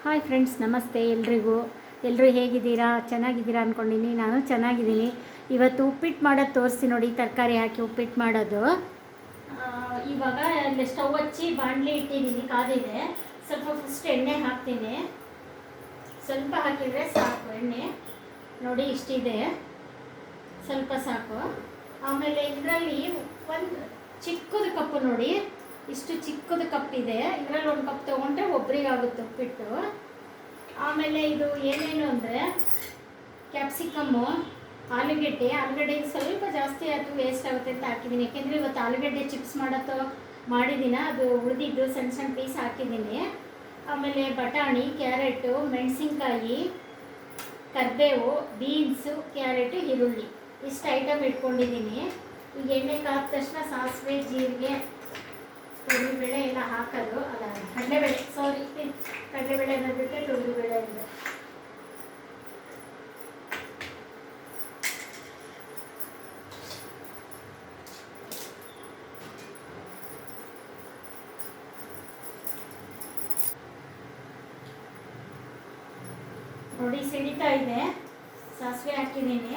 Hi friends, ನಮಸ್ತೆ ಎಲ್ರಿಗೂ. ಎಲ್ಲರೂ ಹೇಗಿದ್ದೀರಾ? ಚೆನ್ನಾಗಿದ್ದೀರಾ ಅಂದ್ಕೊಂಡಿನಿ. ನಾನು ಚೆನ್ನಾಗಿದ್ದೀನಿ. ಇವತ್ತು ಉಪ್ಪಿಟ್ಟು ಮಾಡೋದು ತೋರಿಸಿ ನೋಡಿ. ತರಕಾರಿ ಹಾಕಿ ಉಪ್ಪಿಟ್ಟು ಮಾಡೋದು. ಇವಾಗ ಅಲ್ಲಿ ಸ್ಟವ್ ಹಚ್ಚಿ ಬಾಣಲಿ ಇಟ್ಟಿದ್ದೀನಿ, ಕಾದಿದೆ. ಸ್ವಲ್ಪ ಫಸ್ಟ್ ಎಣ್ಣೆ ಹಾಕ್ತೀನಿ. ಸ್ವಲ್ಪ ಹಾಕಿದರೆ ಸಾಕು. ಎಣ್ಣೆ ನೋಡಿ ಇಷ್ಟಿದೆ, ಸ್ವಲ್ಪ ಸಾಕು. ಆಮೇಲೆ ಇದರಲ್ಲಿ ಒಂದು ಚಿಕ್ಕದು ಕಪ್ಪು ನೋಡಿ, ಇಷ್ಟು ಚಿಕ್ಕದು ಕಪ್ ಇದೆ. ಇದರಲ್ಲಿ ಒಂದು ಕಪ್ ತೊಗೊಂಡ್ರೆ ಒಬ್ರಿಗಾಗುತ್ತೆ ಉಪ್ಪಿಟ್ಟು. ಆಮೇಲೆ ಇದು ಏನೇನು ಅಂದರೆ ಕ್ಯಾಪ್ಸಿಕಮ್ಮು, ಆಲೂಗಡ್ಡೆ ಸ್ವಲ್ಪ ಜಾಸ್ತಿ ಆಯಿತು, ವೇಸ್ಟ್ ಆಗುತ್ತೆ ಅಂತ ಹಾಕಿದ್ದೀನಿ. ಯಾಕೆಂದರೆ ಇವತ್ತು ಆಲೂಗಡ್ಡೆ ಚಿಪ್ಸ್ ಮಾಡಿದ್ದೀನ, ಅದು ಉಳಿದಿದ್ದು ಸಣ್ಣ ಸಣ್ಣ ಪೀಸ್ ಹಾಕಿದ್ದೀನಿ. ಆಮೇಲೆ ಬಟಾಣಿ, ಕ್ಯಾರೆಟು, ಮೆಣಸಿನ್ಕಾಯಿ, ಕರಿಬೇವು, ಬೀನ್ಸು, ಕ್ಯಾರೆಟು, ಈರುಳ್ಳಿ, ಇಷ್ಟು ಐಟಮ್ ಇಟ್ಕೊಂಡಿದ್ದೀನಿ. ಈಗ ಎಣ್ಣೆ ಕಾದ ತಕ್ಷಣ ಸಾಸಿವೆ, ಜೀರಿಗೆ, ತೊಗರಿಬೇಳೆ ಎಲ್ಲ ಹಾಕೋದು. ಅಲ್ಲ, ಕಡಲೆಬೇಳೆ, ಕಡಲೆಬೇಳೆ ಅನ್ನೋದಕ್ಕೆ ತೊಗರಿಬೇಳೆ ಇದೆ. ನೋಡಿ ಸಿಡಿತಾ ಇದೆ, ಸಾಸಿವೆ ಹಾಕಿದ್ದೀನಿ.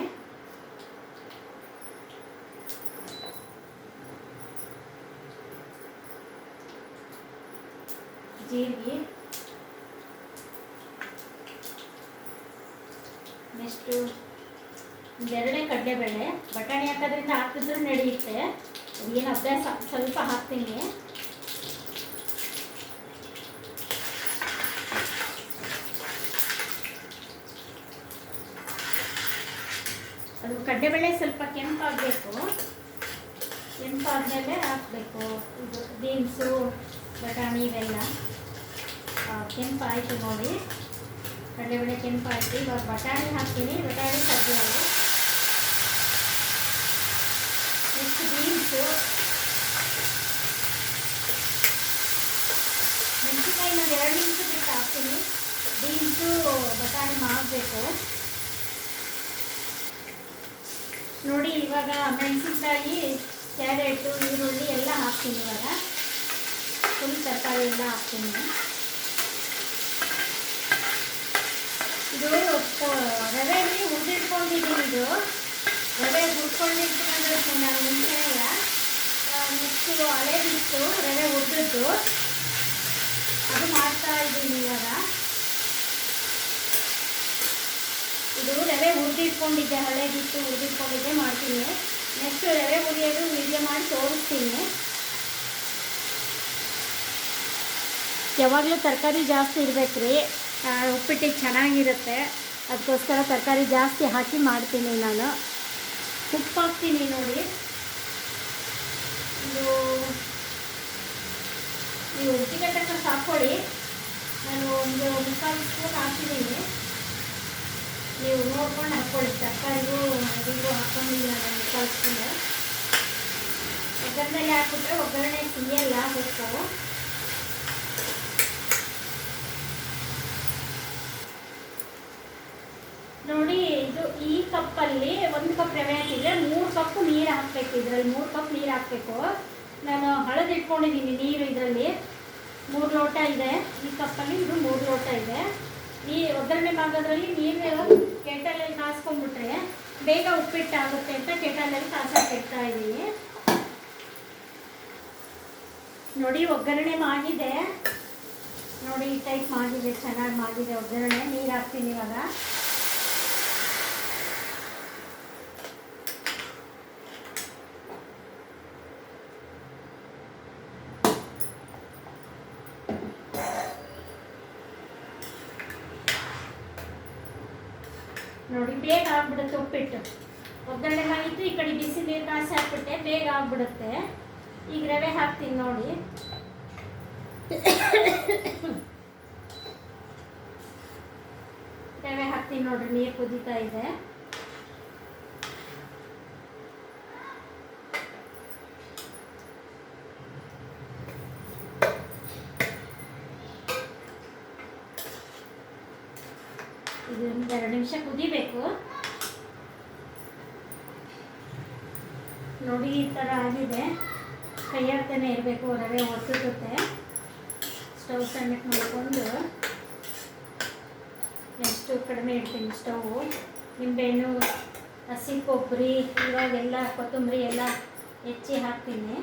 ಜೀರಿಗೆ, ನೆಕ್ಸ್ಟು ಒಂದೆರಡೇ ಕಡಲೆಬೇಳೆ. ಬಟಾಣಿ ಹಾಕೋದ್ರಿಂದ ಹಾಕಿದ್ರೂ ನಡೆಯುತ್ತೆ, ಅದೇನು ಅಭ್ಯಾಸ. ಸ್ವಲ್ಪ ಹಾಕ್ತೀನಿ. ಅದು ಕಡಲೆಬೇಳೆ ಸ್ವಲ್ಪ ಕೆಂಪಾಗಬೇಕು. ಕೆಂಪಾದ್ಮೇಲೆ ಹಾಕಬೇಕು ಇದು ಬೀನ್ಸು, ಬಟಾಣಿ ಇವೆಲ್ಲ. ಕೆಂಪಾಯಿತು ನೋಡಿ, ಕಡಲೆಬೇಳೆ ಕೆಂಪಾಯಿತು. ಇವಾಗ ಬಟಾಣಿ ಹಾಕ್ತೀನಿ. ಬಟಾಣಿ ಕರಿಬೇವು, ನೆಕ್ಸ್ಟ್ ಬೀನ್ಸು, ಮೆಣಸಿನ್ಕಾಯಿ ನಾನು 2 ನಿಮಿಷ ಬಿಟ್ಟು ಹಾಕ್ತೀನಿ. ಬೀನ್ಸು, ಬಟಾಣಿ ಮಾಡಬೇಕು ನೋಡಿ. ಇವಾಗ ಮೆಣಸಿನ್ಕಾಯಿ, ಕ್ಯಾರೆಟು, ಈರುಳ್ಳಿ ಎಲ್ಲ ಹಾಕ್ತೀನಿ. ಇವಾಗ ಫುಲ್ ತರಕಾರಿ ಎಲ್ಲ ಹಾಕ್ತೀನಿ. ಇದು ರವೆಯಲ್ಲಿ ಹುರಿದಿಟ್ಕೊಂಡಿದ್ದೀನಿ. ಇದು ರವೆ ಹುರ್ಕೊಂಡಿಟ್ಕೊಂಡಿರ್ತೀನಿ ನಾನು ಮುಂಚೆನೆಲ್ಲ. ನೆಕ್ಸ್ಟು ಹಳೇದಿತ್ತು ರವೆ ಹುರಿದಿದ್ದು, ಅದು ಮಾಡ್ತಾ ಇದ್ದೀನಿ ಇವಾಗ. ಇದು ರವೆ ಹುರಿದಿಟ್ಕೊಂಡಿದ್ದೆ, ಹಳೇದಿತ್ತು ಹುರಿದಿಟ್ಕೊಂಡಿದ್ದೆ, ಮಾಡ್ತೀನಿ. ನೆಕ್ಸ್ಟ್ ರವೆ ಹುರಿಯೋದು ವಿಡಿಯೋ ಮಾಡಿ ತೋರಿಸ್ತೀನಿ. ಯಾವಾಗಲೂ ತರಕಾರಿ ಜಾಸ್ತಿ ಇರಬೇಕ್ರಿ, ಉಪ್ಪಿಟ್ಟಿಗೆ ಚೆನ್ನಾಗಿರುತ್ತೆ. ಅದಕ್ಕೋಸ್ಕರ ತರಕಾರಿ ಜಾಸ್ತಿ ಹಾಕಿ ಮಾಡ್ತೀನಿ ನಾನು. ಉಪ್ಪು ಹಾಕ್ತೀನಿ ನೋಡಿ. ಇದು ನೀವು ರುಚಿಗೆ ತಕ್ಕ ಹಾಕ್ಕೊಳ್ಳಿ. ನಾನು ಒಂದು 3/4 ಸ್ಪೂನ್ ಹಾಕಿದ್ದೀನಿ. ನೀವು ನೋಡ್ಕೊಂಡು ಹಾಕ್ಕೊಳ್ಳಿ. ತರಕಾರಿಗೂ ಅದಕ್ಕೂ ಹಾಕ್ಕೊಂಡಿಲ್ಲ ನಾನು 3/4 ಸ್ಪೂನು. ಒಗ್ಗರಣೆಲಿ ಹಾಕ್ಬಿಟ್ರೆ ಒಗ್ಗರಣೆ ಸಿಹಿಯೆಲ್ಲ ಹೋಗ್ತಾವೆ. ನೋಡಿ, ಇದು ಈ ಕಪ್ಪಲ್ಲಿ 1 ಕಪ್ ರವೆ ಹಾಕಿದರೆ 3 ಕಪ್ ನೀರು ಹಾಕಬೇಕು. ಇದರಲ್ಲಿ 3 ಕಪ್ ನೀರು ಹಾಕಬೇಕು. ನಾನು ಹಳದಿ ಇಟ್ಕೊಂಡಿದ್ದೀನಿ ನೀರು. ಇದರಲ್ಲಿ 3 ಲೋಟ ಇದೆ. ಈ ಕಪ್ಪಲ್ಲಿ ಇದು 3 ಲೋಟ ಇದೆ. ಈ ಒಗ್ಗರಣೆ ಮಾಡೋದ್ರಲ್ಲಿ ನೀರು ಕೆಟಲಲ್ಲಿ ಕಾಸ್ಕೊಂಡ್ಬಿಟ್ರೆ ಬೇಗ ಉಪ್ಪಿಟ್ಟಾಗುತ್ತೆ ಅಂತ ಕೆಟಲಲ್ಲಿ ಕಾಸಕ್ಕೆ ಇಡ್ತಾ ಇದ್ದೀನಿ ನೋಡಿ. ಒಗ್ಗರಣೆ ಮಾಡಿದೆ ನೋಡಿ, ಈ ಟೈಪ್ ಮಾಡಿದೆ, ಚೆನ್ನಾಗಿ ಮಾಡಿದೆ ಒಗ್ಗರಣೆ. ನೀರು ಹಾಕ್ತೀನಿ ಇವಾಗ. ನೋಡಿ, ಬೇಗ ಆಗ್ಬಿಡುತ್ತೆ ಉಪ್ಪಿಟ್ಟು. ಒಗ್ಗರಣೆ ಮಾಡಿದ್ದು ಈ ಕಡೆ ಬಿಸಿ ನೀರು ಕಾಸಿ ಹಾಕ್ಬಿಟ್ಟೆ, ಬೇಗ ಆಗ್ಬಿಡುತ್ತೆ. ಈಗ ರವೆ ಹಾಕ್ತೀನಿ ನೋಡಿ. ರವೆ ಹಾಕ್ತೀನಿ ನೋಡ್ರಿ, ನೀರು ಕುದೀತಾ ಇದೆ. ಇದು 2 ನಿಮಿಷ ಕುದಿಬೇಕು ನೋಡಿ. ಈ ಥರ ಆಗಿದೆ. ಕೈಯಾಡ್ತಾನೆ ಇರಬೇಕು, ರವೆ ಒತ್ತುತ್ತೆ. ಸ್ಟವ್ ಸಣ್ಣಕ್ಕೆ ಮಾಡಿಕೊಂಡು ನೆಕ್ಸ್ಟು ಕಡಿಮೆ ಇಡ್ತೀನಿ ಸ್ಟೌವು. ನಿಂಬೆಹಣ್ಣು, ಹಸಿ ಕೊಬ್ಬರಿ, ಇವಾಗೆಲ್ಲ ಕೊತ್ತಂಬರಿ ಎಲ್ಲ ಹೆಚ್ಚಿ ಹಾಕ್ತೀನಿ.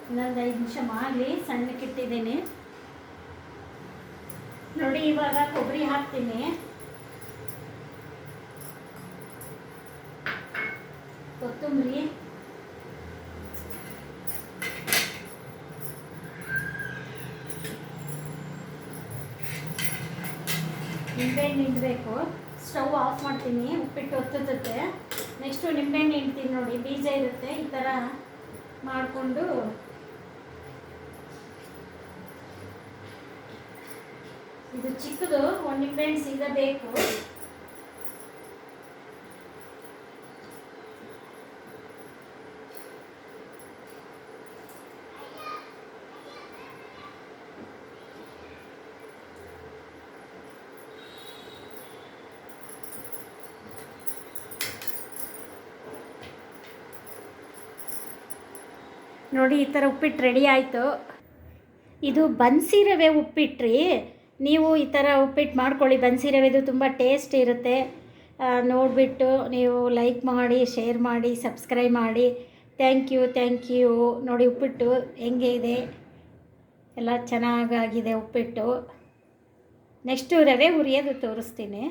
ಇನ್ನೊಂದು 5 ನಿಮಿಷ ಮಾಡಲಿ, ಸಣ್ಣಕ್ಕಿಟ್ಟಿದ್ದೀನಿ ನೋಡಿ. ಇವಾಗ ಕೊಬ್ಬರಿ ಹಾಕ್ತೀನಿ, ಕೊತ್ತಂಬರಿ, ನಿಂಬೆಹಣ್ಣು ಹಿಂಡಬೇಕು. ಸ್ಟವ್ ಆಫ್ ಮಾಡ್ತೀನಿ, ಉಪ್ಪಿಟ್ಟು ಒತ್ತುತ್ತೆ. ನೆಕ್ಸ್ಟು ನಿಂಬೆಹಣ್ಣು ಹಿಂಡ್ತೀನಿ ನೋಡಿ, ಬೀಜ ಇರುತ್ತೆ. ಈ ಥರ ಮಾಡಿಕೊಂಡು ಇದು ಚಿಕ್ಕದು, ಒಂದು ನಿಂಬೆಹಣ್ಣು ಸಿಗಬೇಕು. ನೋಡಿ ಈ ಥರ ಉಪ್ಪಿಟ್ಟು ರೆಡಿ ಆಯಿತು. ಇದು ಬನ್ಸಿ ರವೆ ಉಪ್ಪಿಟ್ಟು ರೀ. ನೀವು ಈ ಥರ ಉಪ್ಪಿಟ್ಟು ಮಾಡ್ಕೊಳ್ಳಿ. ಬನ್ಸಿ ರವೆದು ತುಂಬ ಟೇಸ್ಟ್ ಇರುತ್ತೆ. ನೋಡಿಬಿಟ್ಟು ನೀವು ಲೈಕ್ ಮಾಡಿ, ಶೇರ್ ಮಾಡಿ, ಸಬ್ಸ್ಕ್ರೈಬ್ ಮಾಡಿ. Thank you. ನೋಡಿ ಉಪ್ಪಿಟ್ಟು ಹೆಂಗೆ ಇದೆ, ಎಲ್ಲ ಚೆನ್ನಾಗಾಗಿದೆ ಉಪ್ಪಿಟ್ಟು. ನೆಕ್ಸ್ಟು ರವೆ ಹುರಿಯೋದು ತೋರಿಸ್ತೀನಿ.